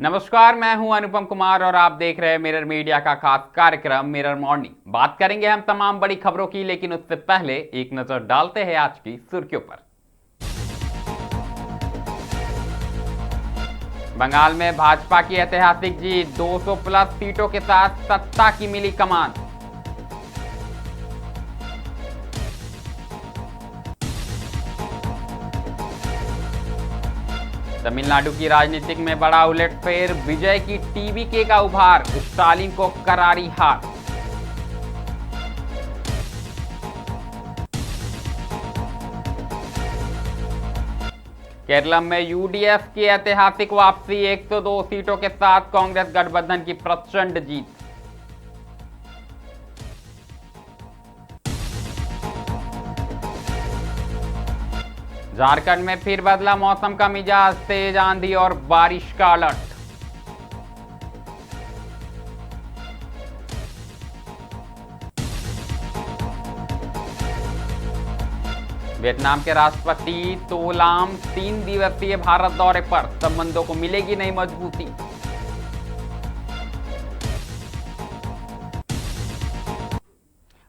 नमस्कार, मैं हूं अनुपम कुमार और आप देख रहे हैं मिरर मीडिया का खास कार्यक्रम मिरर मॉर्निंग। बात करेंगे हम तमाम बड़ी खबरों की, लेकिन उससे पहले एक नजर डालते हैं आज की सुर्खियों पर। बंगाल में भाजपा की ऐतिहासिक जीत, 200 प्लस सीटों के साथ सत्ता की मिली कमान। तमिलनाडु की राजनीतिक में बड़ा उलटफेर, विजय की टीवीके का उभार, स्टालिन को करारी हार। केरल में यूडीएफ की ऐतिहासिक वापसी, 102 सीटों के साथ कांग्रेस गठबंधन की प्रचंड जीत। झारखंड में फिर बदला मौसम का मिजाज, तेज आंधी और बारिश का अलर्ट। वियतनाम के राष्ट्रपति तो लाम 3 दिवसीय भारत दौरे पर, संबंधों को मिलेगी नई मजबूती।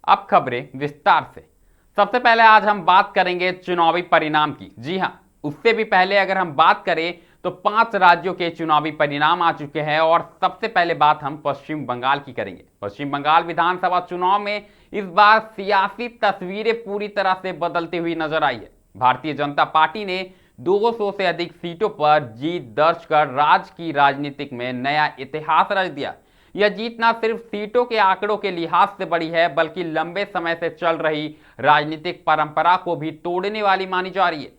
अब खबरें विस्तार से। सबसे पहले आज हम बात करेंगे चुनावी परिणाम की। जी हां, उससे भी पहले अगर हम बात करें तो 5 राज्यों के चुनावी परिणाम आ चुके हैं और सबसे पहले बात हम पश्चिम बंगाल की करेंगे। पश्चिम बंगाल विधानसभा चुनाव में इस बार सियासी तस्वीरें पूरी तरह से बदलती हुई नजर आई है। भारतीय जनता पार्टी ने 200 से अधिक सीटों पर जीत दर्ज कर राज्य की राजनीतिक में नया इतिहास रच दिया। यह जीत न सिर्फ सीटों के आंकड़ों के लिहाज से बड़ी है, बल्कि लंबे समय से चल रही राजनीतिक परंपरा को भी तोड़ने वाली मानी जा रही है।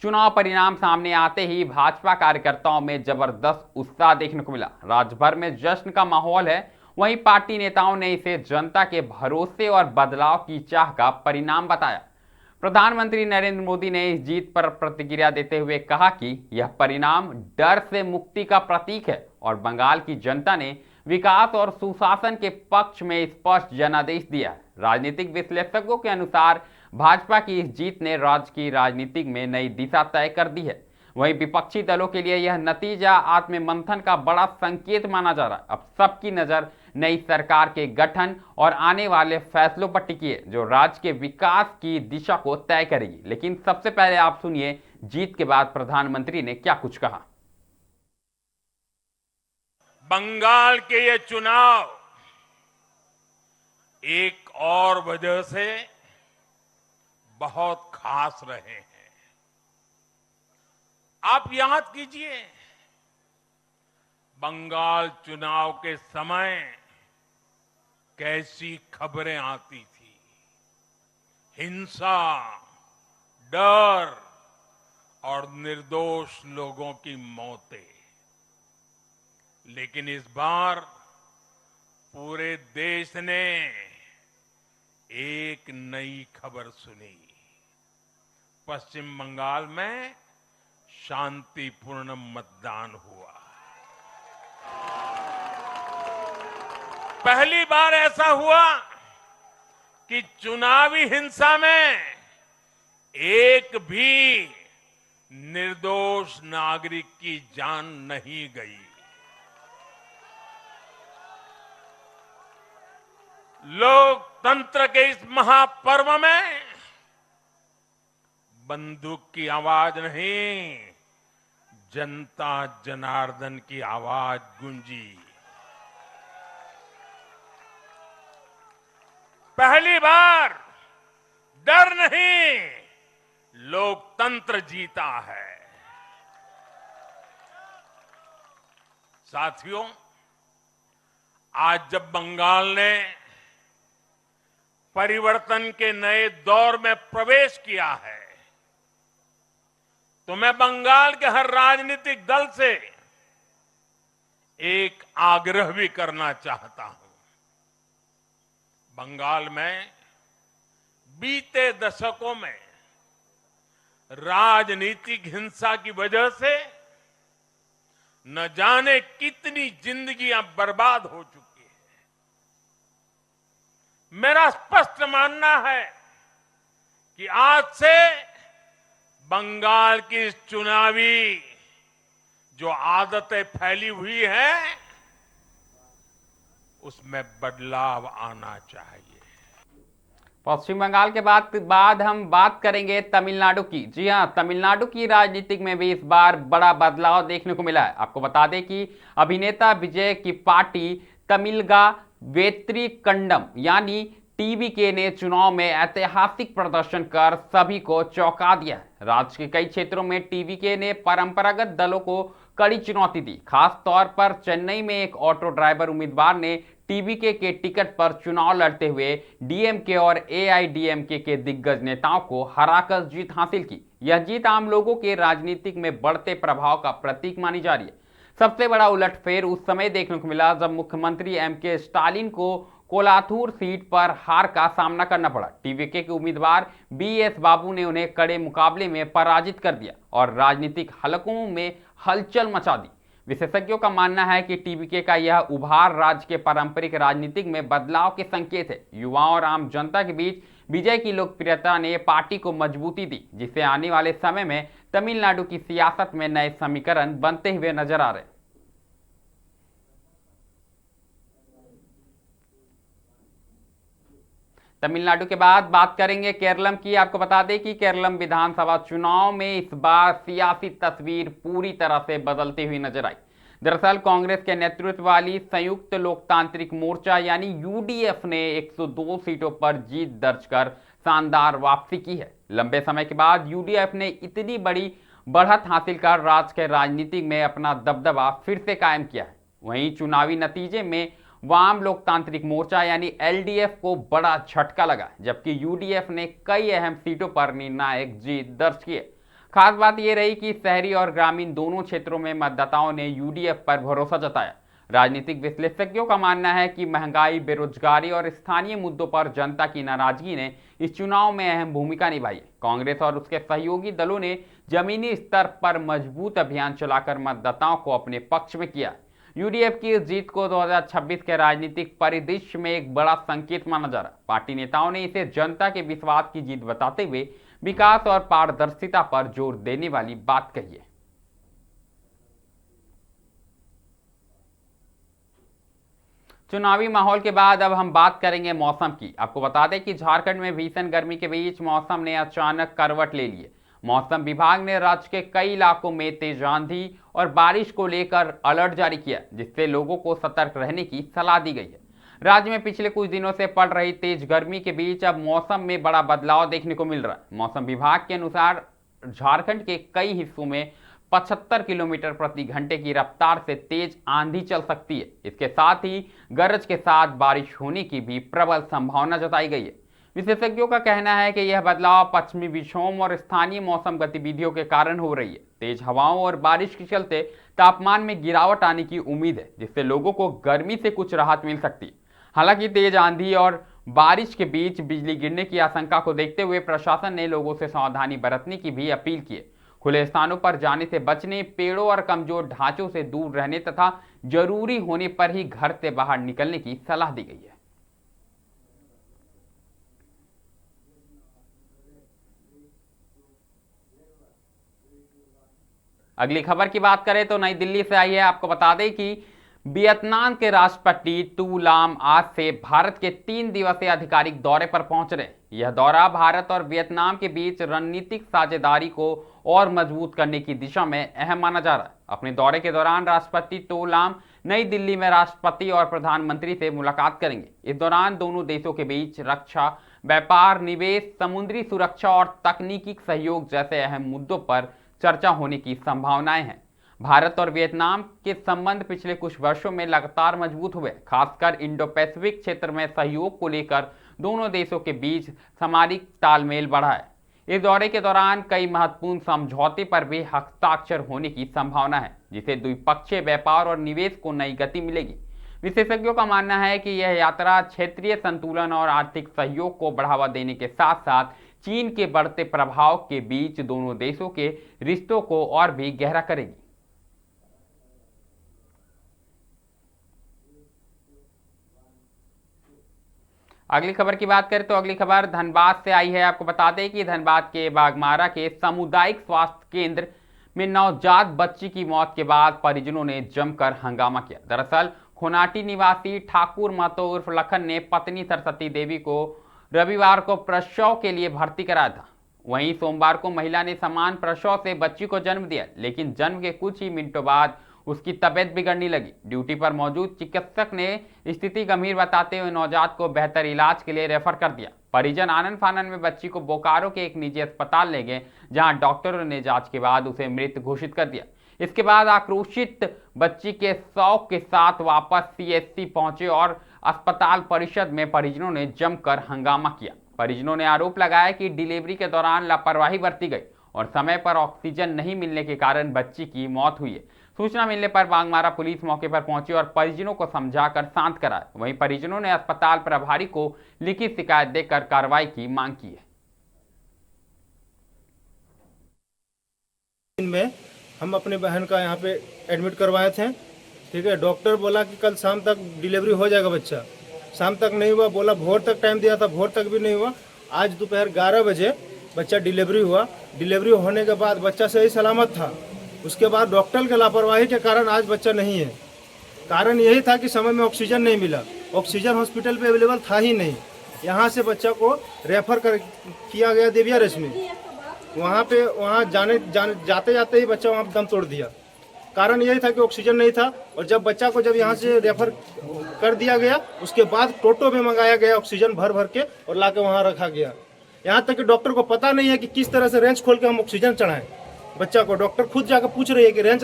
चुनाव परिणाम सामने आते ही भाजपा कार्यकर्ताओं में जबरदस्त उत्साह देखने को मिला। राज्य भर में जश्न का माहौल है। वहीं पार्टी नेताओं ने इसे जनता के भरोसे और बदलाव की चाह का परिणाम बताया। प्रधानमंत्री नरेंद्र मोदी ने इस जीत पर प्रतिक्रिया देते हुए कहा कि यह परिणाम डर से मुक्ति का प्रतीक है और बंगाल की जनता ने विकास और सुशासन के पक्ष में स्पष्ट जनादेश दिया है। राजनीतिक विश्लेषकों के अनुसार भाजपा की इस जीत ने राज्य की राजनीति में नई दिशा तय कर दी है। वहीं विपक्षी दलों के लिए यह नतीजा आत्ममंथन का बड़ा संकेत माना जा रहा है। अब सबकी नजर नई सरकार के गठन और आने वाले फैसलों पर टिकी है, जो राज्य के विकास की दिशा को तय करेगी। लेकिन सबसे पहले आप सुनिए जीत के बाद प्रधानमंत्री ने क्या कुछ कहा। बंगाल के ये चुनाव एक और वजह से बहुत खास रहे हैं। आप याद कीजिए, बंगाल चुनाव के समय कैसी खबरें आती थी। हिंसा, डर और निर्दोष लोगों की मौतें। लेकिन इस बार पूरे देश ने एक नई खबर सुनी। पश्चिम बंगाल में शांतिपूर्ण मतदान हुआ। पहली बार ऐसा हुआ कि चुनावी हिंसा में एक भी निर्दोष नागरिक की जान नहीं गई। लोकतंत्र के इस महापर्व में बंदूक की आवाज नहीं, जनता जनार्दन की आवाज गूंजी। पहली बार डर नहीं, लोकतंत्र जीता है। साथियों, आज जब बंगाल ने परिवर्तन के नए दौर में प्रवेश किया है, तो मैं बंगाल के हर राजनीतिक दल से एक आग्रह भी करना चाहता हूं। बंगाल में बीते दशकों में राजनीतिक हिंसा की वजह से न जाने कितनी जिंदगियां बर्बाद हो चुकी। मेरा स्पष्ट मानना है कि आज से बंगाल की चुनावी जो आदतें फैली हुई हैं उसमें बदलाव आना चाहिए। पश्चिम बंगाल के बाद हम बात करेंगे तमिलनाडु की। जी हां, तमिलनाडु की राजनीतिक में भी इस बार बड़ा बदलाव देखने को मिला है। आपको बता दें कि अभिनेता विजय की पार्टी तमिलगा वेत्री कंडम यानी टीवीके ने चुनाव में ऐतिहासिक प्रदर्शन कर सभी को चौंका दिया है। राज्य के कई क्षेत्रों में टीवीके ने परंपरागत दलों को कड़ी चुनौती दी। खास तौर पर चेन्नई में एक ऑटो ड्राइवर उम्मीदवार ने टीवीके के टिकट पर चुनाव लड़ते हुए डीएमके और एआईडीएमके के दिग्गज नेताओं को हराकर जीत हासिल की। यह जीत आम लोगों के राजनीतिक में बढ़ते प्रभाव का प्रतीक मानी जा रही है। सबसे बड़ा उलटफेर उस समय देखने को मिला जब मुख्यमंत्री एमके स्टालिन को कोलाथूर सीट पर हार का सामना करना पड़ा। टीवीके के उम्मीदवार बीएस बाबू ने उन्हें कड़े मुकाबले में पराजित कर दिया और राजनीतिक हलकों में हलचल मचा दी। विशेषज्ञों का मानना है कि टीवीके का यह उभार राज्य के पारंपरिक राजनीतिक में बदलाव के संकेत है। युवाओं और आम जनता के बीच विजय की लोकप्रियता ने पार्टी को मजबूती दी, जिससे आने वाले समय में तमिलनाडु की सियासत में नए समीकरण बनते हुए नजर आ रहे हैं। तमिलनाडु के बाद बात करेंगे केरलम की। आपको बता दें कि केरलम विधानसभा चुनाव में इस बार सियासी तस्वीर पूरी तरह से बदलती हुई नजर आई। दरअसल कांग्रेस के नेतृत्व वाली संयुक्त लोकतांत्रिक मोर्चा यानी यूडीएफ ने 102 सीटों पर जीत दर्ज कर शानदार वापसी की है। लंबे समय के बाद यूडीएफ ने इतनी बड़ी बढ़त हासिल कर राज्य के राजनीति में अपना दबदबा फिर से कायम किया है। वहीं चुनावी नतीजे में वाम लोकतांत्रिक मोर्चा यानी एलडीएफ को बड़ा झटका लगा, जबकि यूडीएफ ने कई अहम सीटों पर निर्णायक जीत दर्ज की है। खास बात यह रही कि शहरी और ग्रामीण दोनों क्षेत्रों में मतदाताओं ने यूडीएफ पर भरोसा जताया। राजनीतिक विश्लेषकों का मानना है कि महंगाई, बेरोजगारी और स्थानीय मुद्दों पर जनता की नाराजगी ने इस चुनाव में अहम भूमिका निभाई है। कांग्रेस और उसके सहयोगी दलों ने जमीनी स्तर पर मजबूत अभियान चलाकर मतदाताओं को अपने पक्ष में किया। यूडीएफ की इस जीत को 2026 के राजनीतिक परिदृश्य में एक बड़ा संकेत माना जा रहा है। पार्टी नेताओं ने इसे जनता के विश्वास की जीत बताते हुए विकास और पारदर्शिता पर जोर देने वाली बात कही है। चुनावी माहौल के बाद अब हम बात करेंगे मौसम की। आपको बता दें कि झारखंड में भीषण गर्मी के बीच मौसम ने अचानक करवट ले ली है। मौसम विभाग ने राज्य के कई इलाकों में तेज आंधी और बारिश को लेकर अलर्ट जारी किया, जिससे लोगों को सतर्क रहने की सलाह दी गई है। राज्य में पिछले कुछ दिनों से पड़ रही तेज गर्मी के बीच अब मौसम में बड़ा बदलाव देखने को मिल रहा है। मौसम विभाग के अनुसार झारखंड के कई हिस्सों में 75 किलोमीटर प्रति घंटे की रफ्तार से तेज आंधी चल सकती है। इसके साथ ही गरज के साथ बारिश होने की भी प्रबल संभावना जताई गई है। विशेषज्ञों का कहना है कि यह बदलाव पश्चिमी विक्षोभ और स्थानीय मौसम गतिविधियों के कारण हो रही है। तेज हवाओं और बारिश के चलते तापमान में गिरावट आने की उम्मीद है, जिससे लोगों को गर्मी से कुछ राहत मिल सकती है। हालांकि तेज आंधी और बारिश के बीच बिजली गिरने की आशंका को देखते हुए प्रशासन ने लोगों से सावधानी बरतने की भी अपील की है। खुले स्थानों पर जाने से बचने, पेड़ों और कमजोर ढांचों से दूर रहने तथा जरूरी होने पर ही घर से बाहर निकलने की सलाह दी गई है। अगली खबर की बात करें तो नई दिल्ली से आई है। आपको बता दें कि वियतनाम के राष्ट्रपति टू लाम आज से भारत के 3 दिवसीय आधिकारिक दौरे पर पहुंच रहे हैं। यह दौरा भारत और वियतनाम के बीच रणनीतिक साझेदारी को और मजबूत करने की दिशा में अहम माना जा रहा है। अपने दौरे के दौरान राष्ट्रपति टू लाम नई दिल्ली में राष्ट्रपति और प्रधानमंत्री से मुलाकात करेंगे। इस दौरान दोनों देशों के बीच रक्षा, व्यापार, निवेश, समुद्री सुरक्षा और तकनीकी सहयोग जैसे अहम मुद्दों पर चर्चा होने की संभावनाएं हैं। भारत और वियतनाम के संबंध पिछले कुछ वर्षों में लगातार मजबूत हुए, खासकर इंडो पैसिफिक क्षेत्र में सहयोग को लेकर दोनों देशों के बीच सामरिक तालमेल बढ़ा है। इस दौरे के दौरान कई महत्वपूर्ण समझौते पर भी हस्ताक्षर होने की संभावना है, जिससे द्विपक्षीय व्यापार और निवेश को नई गति मिलेगी। विशेषज्ञों का मानना है कि यह यात्रा क्षेत्रीय संतुलन और आर्थिक सहयोग को बढ़ावा देने के साथ साथ चीन के बढ़ते प्रभाव के बीच दोनों देशों के रिश्तों को और भी गहरा करेगी। अगली खबर की बात करें तो अगली खबर धनबाद से आई है। आपको बता दें कि धनबाद के बागमारा के सामुदायिक स्वास्थ्य केंद्र में नवजात बच्ची की मौत के बाद परिजनों ने जमकर हंगामा किया। दरअसल खोनाटी निवासी ठाकुर महतो उर्फ लखन ने पत्नी सरस्वती देवी को रविवार को प्रसव के लिए भर्ती कराया था। वहीं सोमवार को महिला ने समान प्रसव से बच्ची को जन्म दिया, लेकिन जन्म के कुछ ही मिनटों बाद उसकी तबीयत बिगड़ने लगी। ड्यूटी पर मौजूद चिकित्सक ने स्थिति गंभीर बताते हुए नवजात को बेहतर इलाज के लिए रेफर कर दिया। परिजन आनन फानन में बच्ची को बोकारो के एक निजी अस्पताल ले गए, जहां डॉक्टरों ने जांच के बाद उसे मृत घोषित कर दिया। इसके बाद आक्रोशित बच्ची के शव के साथ वापस सीएचसी पहुंचे और अस्पताल परिसर में परिजनों ने जमकर हंगामा किया। परिजनों ने आरोप लगाया कि डिलीवरी के दौरान लापरवाही बरती गई और समय पर ऑक्सीजन नहीं मिलने के कारण बच्ची की मौत हुई है। सूचना मिलने पर बागमारा पुलिस मौके पर पहुंची और परिजनों को समझाकर शांत कराया। वहीं परिजनों ने अस्पताल प्रभारी को लिखित शिकायत देकर कार्रवाई की मांग की है। में हम अपने बहन का यहाँ पे एडमिट करवाए थे, ठीक है। डॉक्टर बोला कि कल शाम तक डिलीवरी हो जाएगा बच्चा, शाम तक नहीं हुआ। बोला भोर तक टाइम दिया था, भोर तक भी नहीं हुआ। आज दोपहर 11 बजे बच्चा डिलीवरी हुआ। डिलीवरी होने के बाद बच्चा सही सलामत था। उसके बाद डॉक्टर के लापरवाही के कारण आज बच्चा नहीं है। कारण यही था कि समय में ऑक्सीजन नहीं मिला, ऑक्सीजन हॉस्पिटल पे अवेलेबल था ही नहीं। यहाँ से बच्चा को रेफर किया गया देविया रश्मि। वहाँ जाते जाते ही बच्चा वहाँ दम तोड़ दिया। कारण यही था कि ऑक्सीजन नहीं था। और जब बच्चा को यहाँ से रेफर कर दिया गया, उसके बाद टोटो में मंगाया गया ऑक्सीजन भर के और ला के वहाँ रखा गया। यहाँ तक कि डॉक्टर को पता नहीं है कि किस तरह से रेंच खोल के हम ऑक्सीजन चढ़ाएं बच्चा को। डॉक्टर खुद जाकर पूछ रही है कि रेंच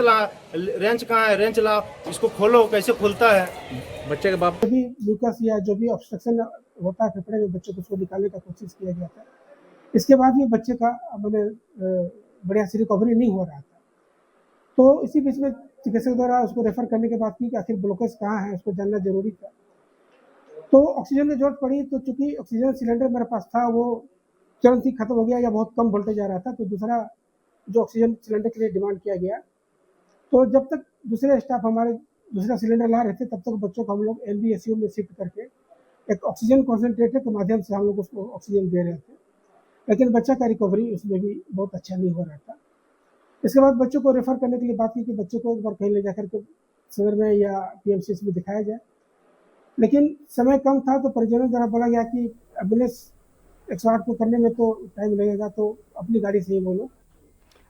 कहाँ है, रेंच ला, इसको खोलो, कैसे खुलता है। बच्चे के बाप भी ल्यूकस या जो भी ऑब्स्ट्रक्शन होता है फेफड़े में, बच्चे को उसको निकालने का कोशिश किया गया था। इसके बाद भी बच्चे का बढ़िया सी रिकवरी नहीं हो रहा था। तो इसी बीच में चिकित्सक द्वारा उसको रेफर करने के बाद की कि आखिर ब्लॉकेज कहाँ है, उसको जानना जरूरी था। तो ऑक्सीजन की जरूरत पड़ी। तो चूंकि ऑक्सीजन सिलेंडर मेरे पास था, वो तुरंत ही खत्म हो गया या बहुत कम वोल्टेज आ रहा था। तो दूसरा जो ऑक्सीजन सिलेंडर के लिए डिमांड किया गया, तो जब तक दूसरे स्टाफ हमारे दूसरा सिलेंडर ला रहे थे, तब तक बच्चों को हम लोग NBSU में शिफ्ट करके एक ऑक्सीजन कॉन्सेंट्रेटर के माध्यम से हम लोग उसको ऑक्सीजन दे रहे थे। लेकिन बच्चा का रिकवरी उसमें भी बहुत अच्छा नहीं हो रहा था। इसके बाद बच्चों को रेफर करने के लिए बात की कि बच्चों को एक बार कहीं ले जाकर के सदर में या PMCS में दिखाया जाए। लेकिन समय कम था, तो परिजनों द्वारा बोला गया कि एम्बुलेंस 108 को करने में तो टाइम लगेगा, तो अपनी गाड़ी से ही बोलो।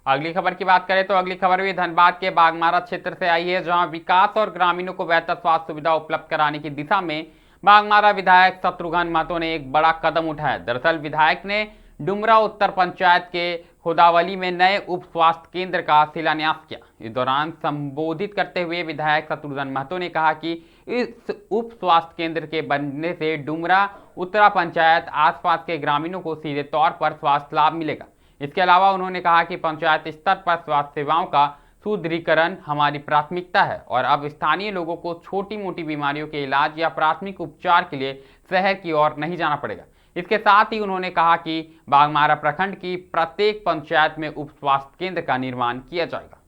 अगली खबर की बात करें तो अगली खबर भी धनबाद के बागमारा क्षेत्र से आई है, जहां विकास और ग्रामीणों को बेहतर स्वास्थ्य सुविधा उपलब्ध कराने की दिशा में बागमारा विधायक शत्रुघ्न महतो ने एक बड़ा कदम उठाया। दरअसल विधायक ने डुमरा उत्तर पंचायत के खुदावली में नए उप स्वास्थ्य केंद्र का शिलान्यास किया। इस दौरान संबोधित करते हुए विधायक शत्रुघ्न महतो ने कहा कि इस उप स्वास्थ्य केंद्र के बनने से डुमरा उत्तरा पंचायत आसपास के ग्रामीणों को सीधे तौर पर स्वास्थ्य लाभ मिलेगा। इसके अलावा उन्होंने कहा कि पंचायत स्तर पर स्वास्थ्य सेवाओं का सुदृढ़ीकरण हमारी प्राथमिकता है और अब स्थानीय लोगों को छोटी मोटी बीमारियों के इलाज या प्राथमिक उपचार के लिए शहर की ओर नहीं जाना पड़ेगा। इसके साथ ही उन्होंने कहा कि बागमारा प्रखंड की प्रत्येक पंचायत में उप स्वास्थ्य केंद्र का निर्माण किया जाएगा।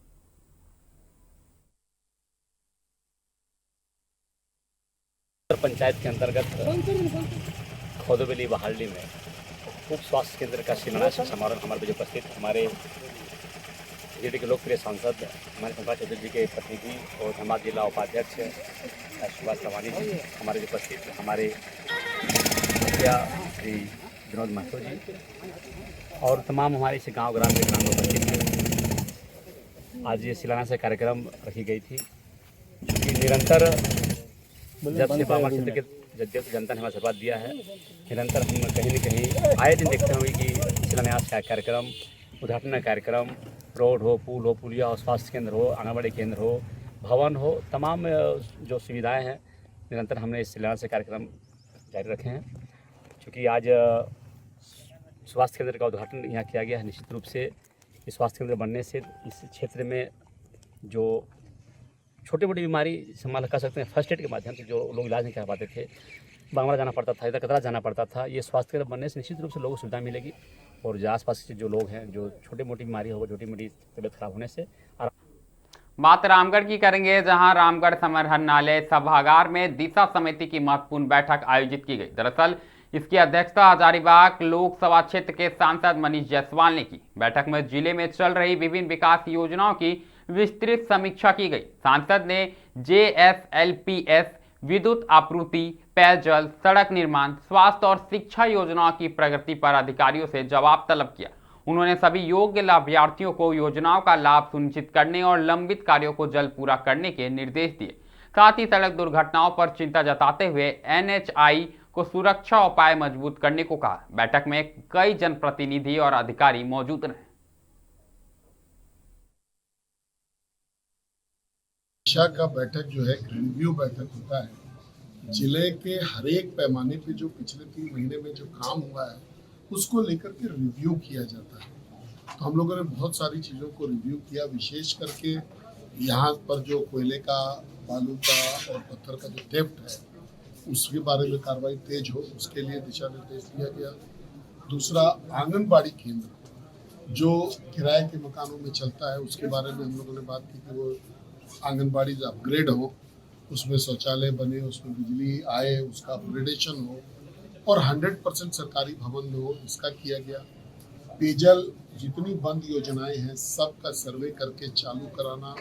पंचायत के अंतर्गत खोदोबेली बहाली में उप स्वास्थ्य केंद्र का शिलान्यास समारोह हमारे बीच उपस्थित हमारे जेडी के लोकप्रिय सांसद हमारे पंकज चौधरी जी के प्रतिनिधि और धनबाद जिला उपाध्यक्ष सुभाष सवानी जी हमारे उपस्थित, हमारे मुखिया श्री विनोद महतो जी और तमाम हमारे इस गाँव ग्राम के ग्रामीण उपस्थित हैं। आज ये शिलान्यास कार्यक्रम रखी गई थी, क्योंकि निरंतर जब से बागमारा क्षेत्र के जनता ने हमारा आशीर्वाद दिया है, निरंतर हम कहीं न कहीं आए दिन देखते हुए कि शिलान्यास का कार्यक्रम, उद्घाटन कार्यक्रम, रोड हो, पुल हो, पुलिया हो, स्वास्थ्य केंद्र हो, आंगनबाड़ी केंद्र हो, भवन हो, तमाम जो सुविधाएं हैं निरंतर हमने इस शिलान्यास कार्यक्रम जारी रखे हैं। क्योंकि आज स्वास्थ्य केंद्र का उद्घाटन यहाँ किया गया है। निश्चित रूप से इस स्वास्थ्य केंद्र बनने से इस क्षेत्र में जो छोटी मोटी बीमारी संभाल कर सकते हैं, फर्स्ट एड के माध्यम से जो लोग इलाज नहीं करा पाते थे, बागमारा जाना पड़ता था, इधर कतरा जाना पड़ता था, ये स्वास्थ्य केंद्र बनने से निश्चित रूप से लोगों को सुविधा मिलेगी। और जो आसपास के जो लोग हैं, जो छोटी मोटी बीमारी हो, छोटी मोटी तबियत खराब होने से। बात रामगढ़ की करेंगे, जहां रामगढ़ समाहरणालय सभागार में दिशा समिति की महत्वपूर्ण बैठक आयोजित की गई। दरअसल इसकी अध्यक्षता हजारीबाग लोकसभा क्षेत्र के सांसद मनीष जायसवाल ने की। बैठक में जिले में चल रही विभिन्न विकास योजनाओं की विस्तृत समीक्षा की गई। सांसद ने JSLPS, विद्युत आपूर्ति, पेयजल, सड़क निर्माण, स्वास्थ्य और शिक्षा योजनाओं की प्रगति पर अधिकारियों से जवाब तलब किया। उन्होंने सभी योग्य लाभार्थियों को योजनाओं का लाभ सुनिश्चित करने और लंबित कार्यों को जल्द पूरा करने के निर्देश दिए। साथ ही सड़क दुर्घटनाओं पर चिंता जताते हुए NHI को सुरक्षा उपाय मजबूत करने को कहा। बैठक में कई जनप्रतिनिधि और अधिकारी मौजूद रहे। समीक्षा का बैठक जो है रिव्यू बैठक होता है। जिले के हर एक पैमाने पे जो पिछले 3 महीने में जो काम हुआ है उसको लेकर के रिव्यू किया जाता है। तो हम लोगों ने बहुत सारी चीज़ों को रिव्यू किया, विशेष करके यहाँ पर जो कोयले का, बालू का और पत्थर का जो थेफ्ट है उसके बारे में कार्रवाई तेज हो, उसके लिए दिशा निर्देश दिया गया। दूसरा, आंगनबाड़ी केंद्र जो किराए के मकानों में चलता है उसके बारे में हम लोगों ने बात की कि वो आंगनबाड़ी अपग्रेड हो, उसमें शौचालय बने, उसमें बिजली आए, उसका अपग्रेडेशन हो और 100% सरकारी भवन में हो, इसका किया गया। पेयजल जितनी बंद योजनाएं हैं सबका सर्वे करके चालू कराना,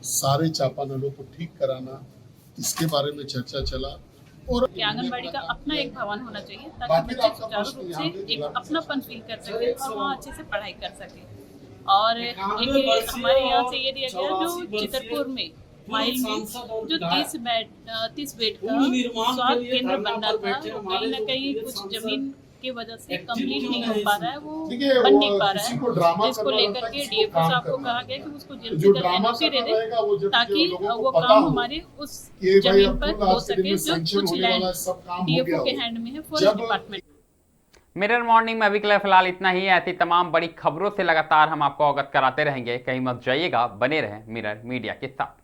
सारे चापानलों को ठीक कराना, इसके बारे में चर्चा चला। और आंगनबाड़ी का अपना एक भवन होना चाहिए ताकि बच्चे सुचारू रूप से एक अपनापन फील कर सके और वहाँ अच्छे से पढ़ाई कर सके। और एक हमारे यहाँ से ये दिया गया जो चितरपुर में माइल में जो 30 बेड का स्वास्थ्य केंद्र बनना था, कहीं ना कहीं कुछ जमीन की वजह से कंप्लीट नहीं हो पा रहा है, वो बन नहीं पा रहा है। जिसको लेकर के DFO साहब को कहा गया कि उसको जल्द से जल्द NOC दे दे ताकि वो काम हमारे उस जमीन पर हो सके जो कुछ लैंड DFO के हैंड में है, फॉरेस्ट डिपार्टमेंट। मिरर मॉर्निंग में अभी के लिए फिलहाल इतना ही। ऐसी तमाम बड़ी खबरों से लगातार हम आपको अवगत कराते रहेंगे। कहीं मत जाइएगा, बने रहें मिरर मीडिया के साथ।